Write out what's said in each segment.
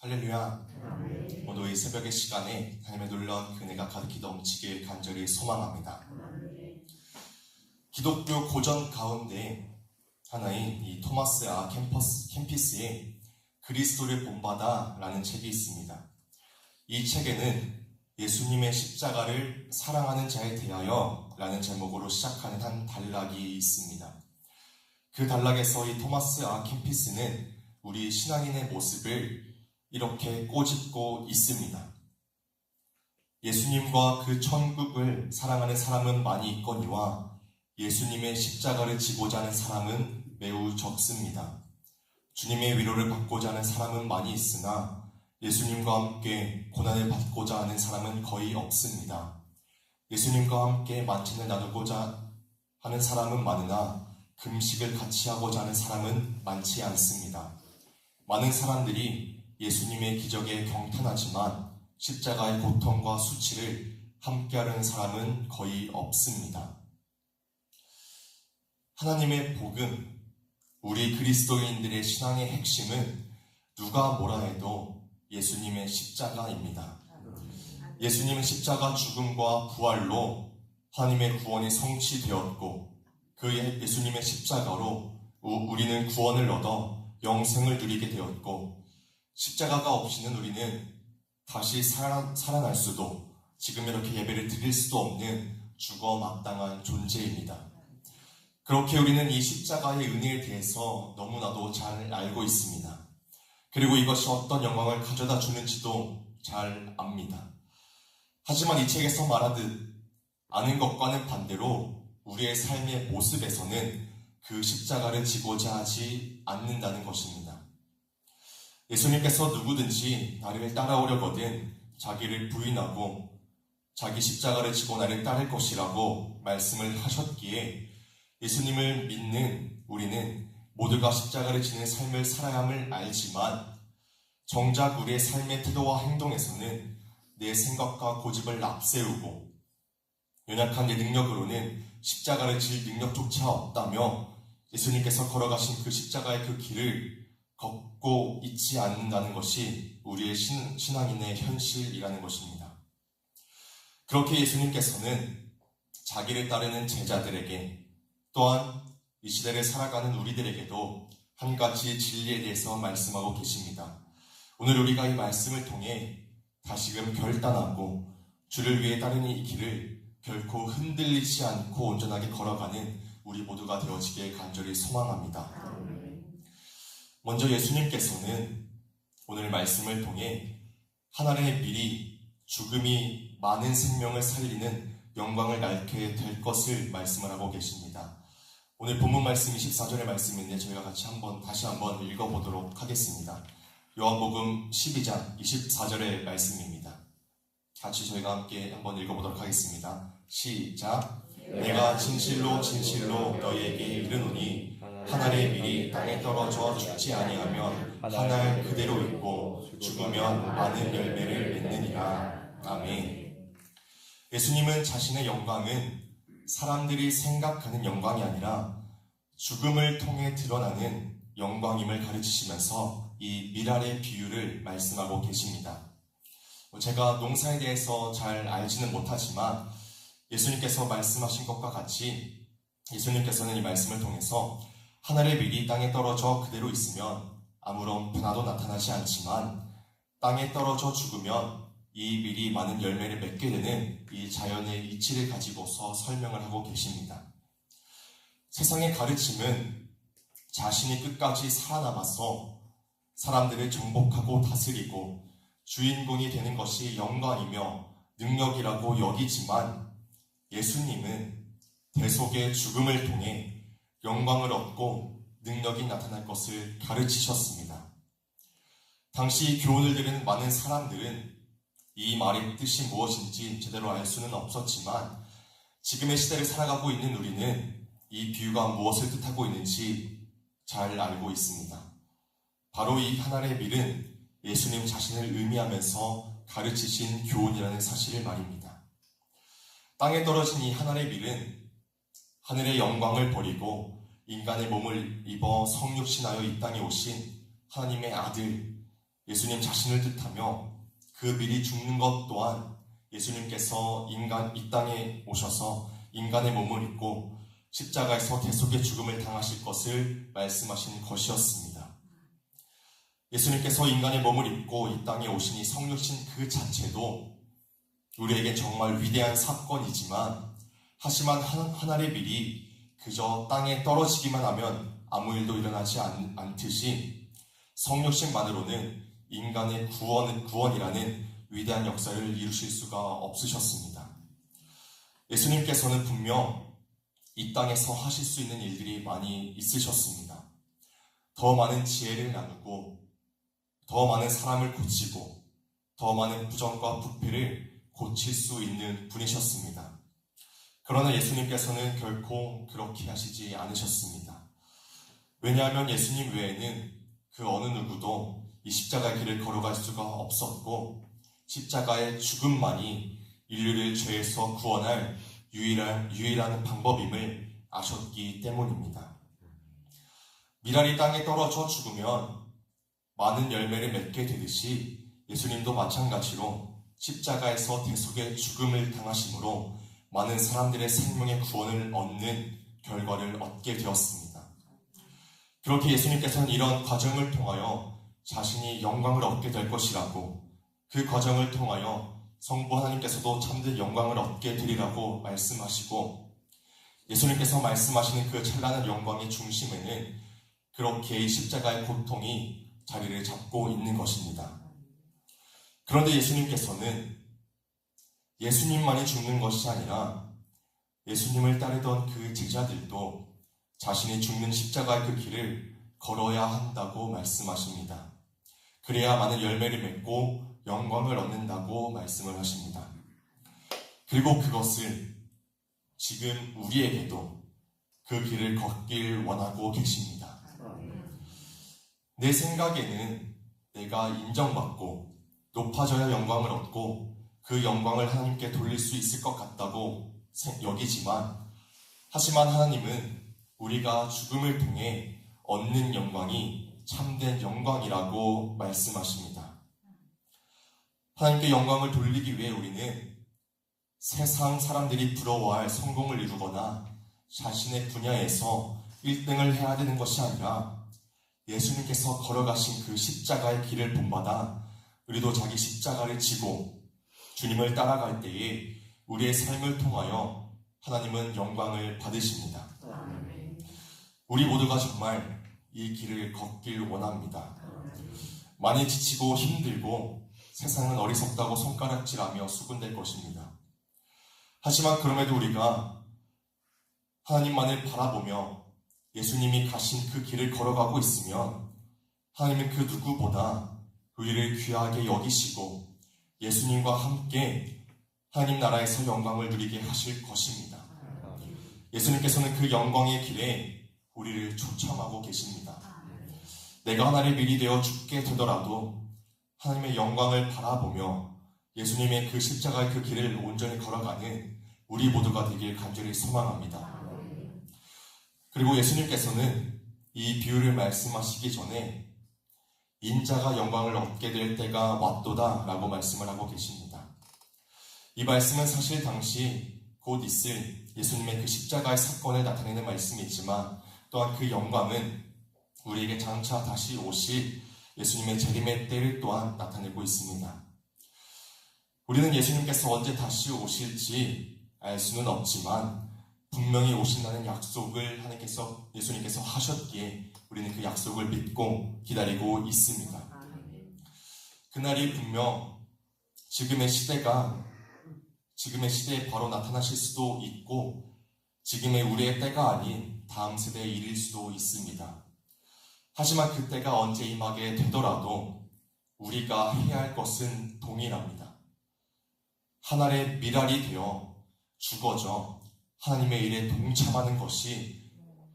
할렐루야. 오늘 이 새벽의 시간에 하나님의 놀라운 은혜가 가득히 넘치길 간절히 소망합니다. 기독교 고전 가운데 하나인 이 토마스 아 캠피스의 그리스도를 본받아 라는 책이 있습니다. 이 책에는 예수님의 십자가를 사랑하는 자에 대하여 라는 제목으로 시작하는 한 단락이 있습니다. 그 단락에서 이 토마스 아 캠피스는 우리 신앙인의 모습을 이렇게 꼬집고 있습니다. 예수님과 그 천국을 사랑하는 사람은 많이 있거니와 예수님의 십자가를 지고자 하는 사람은 매우 적습니다. 주님의 위로를 받고자 하는 사람은 많이 있으나 예수님과 함께 고난을 받고자 하는 사람은 거의 없습니다. 예수님과 함께 만찬을 나누고자 하는 사람은 많으나 금식을 같이 하고자 하는 사람은 많지 않습니다. 많은 사람들이 예수님의 기적에 경탄하지만 십자가의 고통과 수치를 함께하는 사람은 거의 없습니다. 하나님의 복음, 우리 그리스도인들의 신앙의 핵심은 누가 뭐라 해도 예수님의 십자가입니다. 예수님의 십자가 죽음과 부활로 하나님의 구원이 성취되었고 그 예수님의 십자가로 우리는 구원을 얻어 영생을 누리게 되었고 십자가가 없이는 우리는 다시 살아날 수도 지금 이렇게 예배를 드릴 수도 없는 죽어 마땅한 존재입니다. 그렇게 우리는 이 십자가의 은혜에 대해서 너무나도 잘 알고 있습니다. 그리고 이것이 어떤 영광을 가져다 주는지도 잘 압니다. 하지만 이 책에서 말하듯 아는 것과는 반대로 우리의 삶의 모습에서는 그 십자가를 지고자 하지 않는다는 것입니다. 예수님께서 누구든지 나를 따라오려거든 자기를 부인하고 자기 십자가를 지고 나를 따를 것이라고 말씀을 하셨기에 예수님을 믿는 우리는 모두가 십자가를 지는 삶을 살아야 함을 알지만 정작 우리의 삶의 태도와 행동에서는 내 생각과 고집을 앞세우고 연약한 내 능력으로는 십자가를 질 능력조차 없다며 예수님께서 걸어가신 그 십자가의 그 길을 걷고 있지 않는다는 것이 우리의 신앙인의 현실이라는 것입니다. 그렇게 예수님께서는 자기를 따르는 제자들에게 또한 이 시대를 살아가는 우리들에게도 한 가지 진리에 대해서 말씀하고 계십니다. 오늘 우리가 이 말씀을 통해 다시금 결단하고 주를 위해 따르는 이 길을 결코 흔들리지 않고 온전하게 걸어가는 우리 모두가 되어지길 간절히 소망합니다. 먼저 예수님께서는 오늘 말씀을 통해 하나님의 미리 죽음이 많은 생명을 살리는 영광을 낳게 될 것을 말씀을 하고 계십니다. 오늘 본문 말씀 24절의 말씀인데 저희가 같이 다시 한번 읽어보도록 하겠습니다. 요한복음 12장 24절의 말씀입니다. 같이 저희가 함께 한번 읽어보도록 하겠습니다. 시작. 내가 진실로 진실로 너희에게 이르노니 한 알의 밀이 땅에 떨어져 죽지 아니하면 한 알 그대로 있고 죽으면 많은 열매를 맺느니라. 아멘. 예수님은 자신의 영광은 사람들이 생각하는 영광이 아니라 죽음을 통해 드러나는 영광임을 가르치시면서 이 밀알의 비유를 말씀하고 계십니다. 제가 농사에 대해서 잘 알지는 못하지만 예수님께서 말씀하신 것과 같이 예수님께서는 이 말씀을 통해서 하늘의 밀이 땅에 떨어져 그대로 있으면 아무런 변화도 나타나지 않지만 땅에 떨어져 죽으면 이 밀이 많은 열매를 맺게 되는 이 자연의 이치를 가지고서 설명을 하고 계십니다. 세상의 가르침은 자신이 끝까지 살아남아서 사람들을 정복하고 다스리고 주인공이 되는 것이 영광이며 능력이라고 여기지만 예수님은 대속의 죽음을 통해 영광을 얻고 능력이 나타날 것을 가르치셨습니다. 당시 교훈을 들은 많은 사람들은 이 말의 뜻이 무엇인지 제대로 알 수는 없었지만 지금의 시대를 살아가고 있는 우리는 이 비유가 무엇을 뜻하고 있는지 잘 알고 있습니다. 바로 이 하늘의 밀은 예수님 자신을 의미하면서 가르치신 교훈이라는 사실을 말입니다. 땅에 떨어진 이 하늘의 밀은 하늘의 영광을 버리고 인간의 몸을 입어 성육신하여 이 땅에 오신 하나님의 아들 예수님 자신을 뜻하며 그 미리 죽는 것 또한 예수님께서 이 땅에 오셔서 인간의 몸을 입고 십자가에서 대속의 죽음을 당하실 것을 말씀하신 것이었습니다. 예수님께서 인간의 몸을 입고 이 땅에 오시니 성육신 그 자체도 우리에게 정말 위대한 사건이지만, 하지만 하늘의 밀이 그저 땅에 떨어지기만 하면 아무 일도 일어나지 않듯이 성육신만으로는 인간의 구원이라는 위대한 역사를 이루실 수가 없으셨습니다. 예수님께서는 분명 이 땅에서 하실 수 있는 일들이 많이 있으셨습니다. 더 많은 지혜를 나누고, 더 많은 사람을 고치고, 더 많은 부정과 부패를 고칠 수 있는 분이셨습니다. 그러나 예수님께서는 결코 그렇게 하시지 않으셨습니다. 왜냐하면 예수님 외에는 그 어느 누구도 이 십자가의 길을 걸어갈 수가 없었고, 십자가의 죽음만이 인류를 죄에서 구원할 유일한 방법임을 아셨기 때문입니다. 미랄이 땅에 떨어져 죽으면 많은 열매를 맺게 되듯이 예수님도 마찬가지로 십자가에서 대속의 죽음을 당하심으로 많은 사람들의 생명의 구원을 얻는 결과를 얻게 되었습니다. 그렇게 예수님께서는 이런 과정을 통하여 자신이 영광을 얻게 될 것이라고, 그 과정을 통하여 성부 하나님께서도 참된 영광을 얻게 되리라고 말씀하시고, 예수님께서 말씀하시는 그 찬란한 영광의 중심에는 그렇게 이 십자가의 고통이 자리를 잡고 있는 것입니다. 그런데 예수님께서는 예수님만이 죽는 것이 아니라 예수님을 따르던 그 제자들도 자신이 죽는 십자가의 그 길을 걸어야 한다고 말씀하십니다. 그래야 많은 열매를 맺고 영광을 얻는다고 말씀을 하십니다. 그리고 그것을 지금 우리에게도 그 길을 걷길 원하고 계십니다. 내 생각에는 내가 인정받고 높아져야 영광을 얻고 그 영광을 하나님께 돌릴 수 있을 것 같다고 여기지만, 하지만 하나님은 우리가 죽음을 통해 얻는 영광이 참된 영광이라고 말씀하십니다. 하나님께 영광을 돌리기 위해 우리는 세상 사람들이 부러워할 성공을 이루거나 자신의 분야에서 1등을 해야 되는 것이 아니라 예수님께서 걸어가신 그 십자가의 길을 본받아 우리도 자기 십자가를 지고 주님을 따라갈 때에 우리의 삶을 통하여 하나님은 영광을 받으십니다. 우리 모두가 정말 이 길을 걷길 원합니다. 많이 지치고 힘들고 세상은 어리석다고 손가락질하며 수군댈 것입니다. 하지만 그럼에도 우리가 하나님만을 바라보며 예수님이 가신 그 길을 걸어가고 있으면 하나님은 그 누구보다 우리를 귀하게 여기시고 예수님과 함께 하나님 나라에서 영광을 누리게 하실 것입니다. 예수님께서는 그 영광의 길에 우리를 초청하고 계십니다. 내가 하나님의 밀이 되어 죽게 되더라도 하나님의 영광을 바라보며 예수님의 그 십자가의 그 길을 온전히 걸어가는 우리 모두가 되길 간절히 소망합니다. 그리고 예수님께서는 이 비유를 말씀하시기 전에 인자가 영광을 얻게 될 때가 왔도다 라고 말씀을 하고 계십니다. 이 말씀은 사실 당시 곧 있을 예수님의 그 십자가의 사건을 나타내는 말씀이지만, 또한 그 영광은 우리에게 장차 다시 오실 예수님의 재림의 때를 또한 나타내고 있습니다. 우리는 예수님께서 언제 다시 오실지 알 수는 없지만 분명히 오신다는 약속을 예수님께서 하셨기에 우리는 그 약속을 믿고 기다리고 있습니다. 그날이 분명 지금의 시대에 바로 나타나실 수도 있고, 지금의 우리의 때가 아닌 다음 세대의 일일 수도 있습니다. 하지만 그 때가 언제 임하게 되더라도 우리가 해야 할 것은 동일합니다. 하나의 미랄이 되어 죽어져 하나님의 일에 동참하는 것이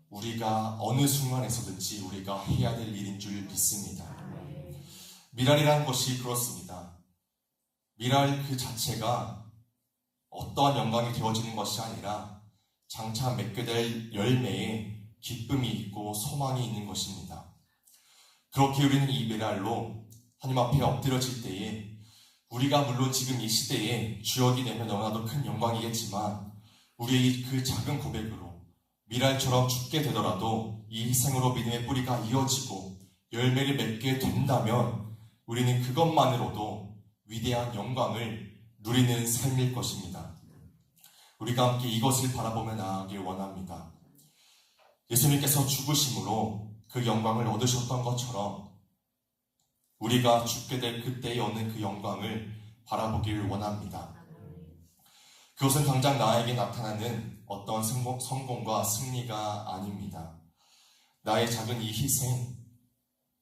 우리가 어느 순간에서든지 우리가 해야 될 일인 줄 믿습니다. 미랄이라는 것이 그렇습니다. 미랄 그 자체가 어떠한 영광이 되어지는 것이 아니라 장차 맺게 될 열매에 기쁨이 있고 소망이 있는 것입니다. 그렇게 우리는 이 미랄로 하나님 앞에 엎드려질 때에 우리가 물론 지금 이 시대에 주역이 되면 너무나도 큰 영광이겠지만 우리의 그 작은 고백으로 미랄처럼 죽게 되더라도 이 희생으로 믿음의 뿌리가 이어지고 열매를 맺게 된다면 우리는 그것만으로도 위대한 영광을 누리는 삶일 것입니다. 우리가 함께 이것을 바라보며 나아가길 원합니다. 예수님께서 죽으심으로 그 영광을 얻으셨던 것처럼 우리가 죽게 될 그때에 얻는 그 영광을 바라보길 원합니다. 그것은 당장 나에게 나타나는 어떤 성공과 승리가 아닙니다. 나의 작은 이 희생,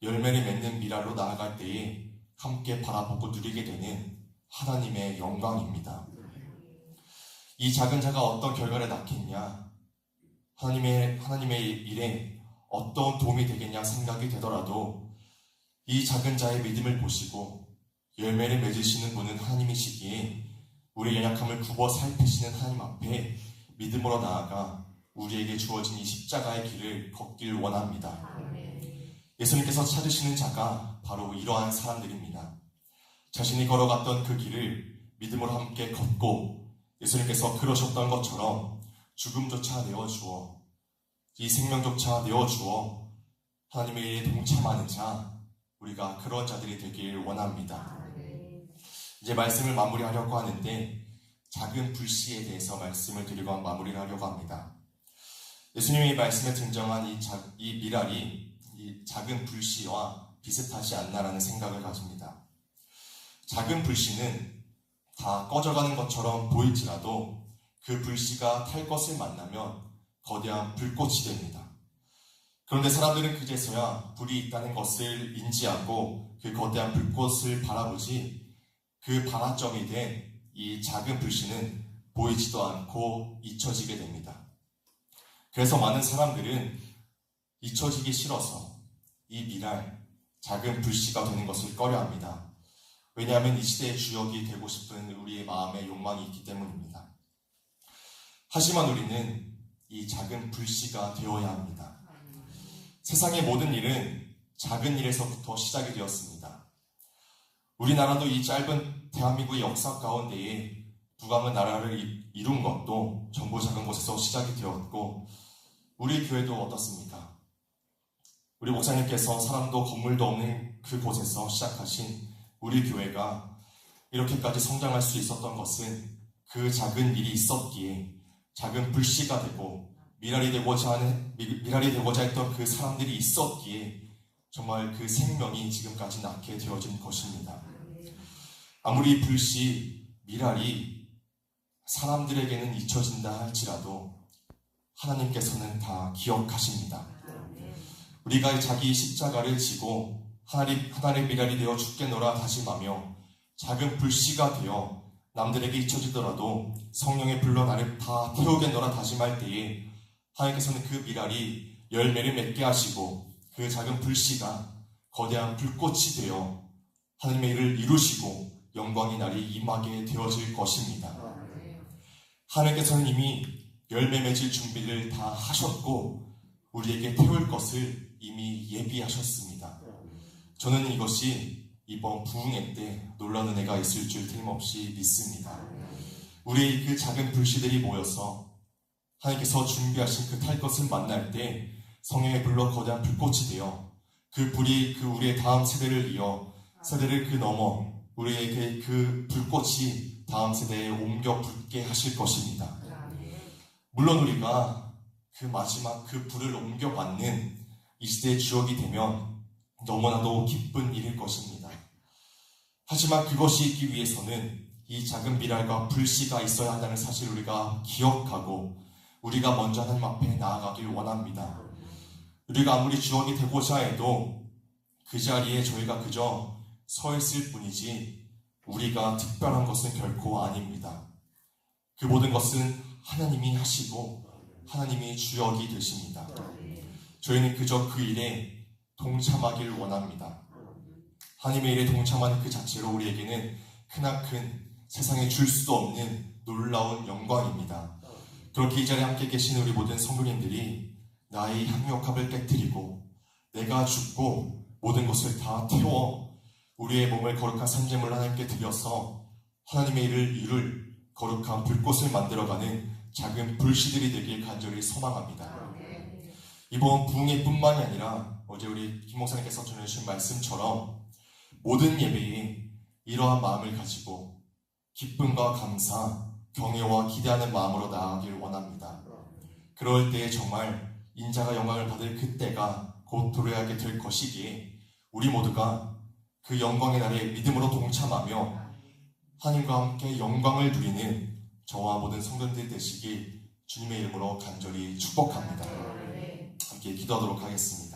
열매를 맺는 미랄로 나아갈 때에 함께 바라보고 누리게 되는 하나님의 영광입니다. 이 작은 자가 어떤 결과를 낳겠냐, 하나님의 일에 어떤 도움이 되겠냐 생각이 되더라도 이 작은 자의 믿음을 보시고 열매를 맺으시는 분은 하나님이시기에 우리의 연약함을 굽어 살피시는 하나님 앞에 믿음으로 나아가 우리에게 주어진 이 십자가의 길을 걷길 원합니다. 예수님께서 찾으시는 자가 바로 이러한 사람들입니다. 자신이 걸어갔던 그 길을 믿음으로 함께 걷고 예수님께서 그러셨던 것처럼 죽음조차 내어주어 이 생명조차 내어주어 하나님의 일에 동참하는 자, 우리가 그런 자들이 되길 원합니다. 이제 말씀을 마무리하려고 하는데 작은 불씨에 대해서 말씀을 드리고 마무리를 하려고 합니다. 예수님이 말씀에 등장한 이 미랄이 이 작은 불씨와 비슷하지 않나라는 생각을 가집니다. 작은 불씨는 다 꺼져가는 것처럼 보일지라도 그 불씨가 탈 것을 만나면 거대한 불꽃이 됩니다. 그런데 사람들은 그제서야 불이 있다는 것을 인지하고 그 거대한 불꽃을 바라보지 그 발화점이 된 이 작은 불씨는 보이지도 않고 잊혀지게 됩니다. 그래서 많은 사람들은 잊혀지기 싫어서 이 미랄, 작은 불씨가 되는 것을 꺼려합니다. 왜냐하면 이 시대의 주역이 되고 싶은 우리의 마음의 욕망이 있기 때문입니다. 하지만 우리는 이 작은 불씨가 되어야 합니다. 세상의 모든 일은 작은 일에서부터 시작이 되었습니다. 우리나라도 이 짧은 대한민국의 역사 가운데에 부강한 나라를 이룬 것도 전부 작은 곳에서 시작이 되었고 우리 교회도 어떻습니까? 우리 목사님께서 사람도 건물도 없는 그곳에서 시작하신 우리 교회가 이렇게까지 성장할 수 있었던 것은 그 작은 일이 있었기에 작은 불씨가 되고 미랄이 되고자 했던 그 사람들이 있었기에 정말 그 생명이 지금까지 낳게 되어진 것입니다. 아무리 불씨, 미랄이 사람들에게는 잊혀진다 할지라도 하나님께서는 다 기억하십니다. 우리가 자기 십자가를 지고 하나님의 미랄이 되어 죽겠노라 다짐하며 작은 불씨가 되어 남들에게 잊혀지더라도 성령의 불로 나를 다 태우겠노라 다짐할 때에 하나님께서는 그 미랄이 열매를 맺게 하시고 그 작은 불씨가 거대한 불꽃이 되어 하나님의 일을 이루시고 영광의 날이 임하게 되어질 것입니다. 하나님께서는 이미 열매 맺을 준비를 다 하셨고 우리에게 태울 것을 이미 예비하셨습니다. 저는 이것이 이번 부흥회 때 놀라운 은혜가 있을 줄 틀림없이 믿습니다. 우리의 그 작은 불씨들이 모여서 하나님께서 준비하신 그 탈 것을 만날 때 성령의 불로 거대한 불꽃이 되어 그 불이 우리의 다음 세대를 이어 세대를 넘어 우리에게 그 불꽃이 다음 세대에 옮겨 붙게 하실 것입니다. 물론 우리가 그 마지막 그 불을 옮겨받는 이 시대의 주역이 되면 너무나도 기쁜 일일 것입니다. 하지만 그것이 있기 위해서는 이 작은 미랄과 불씨가 있어야 한다는 사실을 우리가 기억하고 우리가 먼저 하나님 앞에 나아가길 원합니다. 우리가 아무리 주역이 되고자 해도 그 자리에 저희가 그저 서 있을 뿐이지 우리가 특별한 것은 결코 아닙니다. 그 모든 것은 하나님이 하시고 하나님이 주역이 되십니다. 저희는 그저 그 일에 동참하길 원합니다. 하나님의 일에 동참하는 그 자체로 우리에게는 크나큰 세상에 줄 수도 없는 놀라운 영광입니다. 그렇게 이 자리에 함께 계신 우리 모든 성도님들이 나의 향유옥합을 깨뜨리고 내가 죽고 모든 것을 다 태워 우리의 몸을 거룩한 산재물 하나님께 드려서 하나님의 일을 이룰 거룩한 불꽃을 만들어가는 작은 불씨들이 되길 간절히 소망합니다. 이번 부흥회 뿐만이 아니라 어제 우리 김 목사님께서 전해주신 말씀처럼 모든 예배에 이러한 마음을 가지고 기쁨과 감사, 경외와 기대하는 마음으로 나아가길 원합니다. 그럴 때에 정말 인자가 영광을 받을 그때가 곧 도래하게 될 것이기에 우리 모두가 그 영광의 날에 믿음으로 동참하며 하나님과 함께 영광을 누리는 저와 모든 성도들 되시길 주님의 이름으로 간절히 축복합니다. 함께 기도하도록 하겠습니다.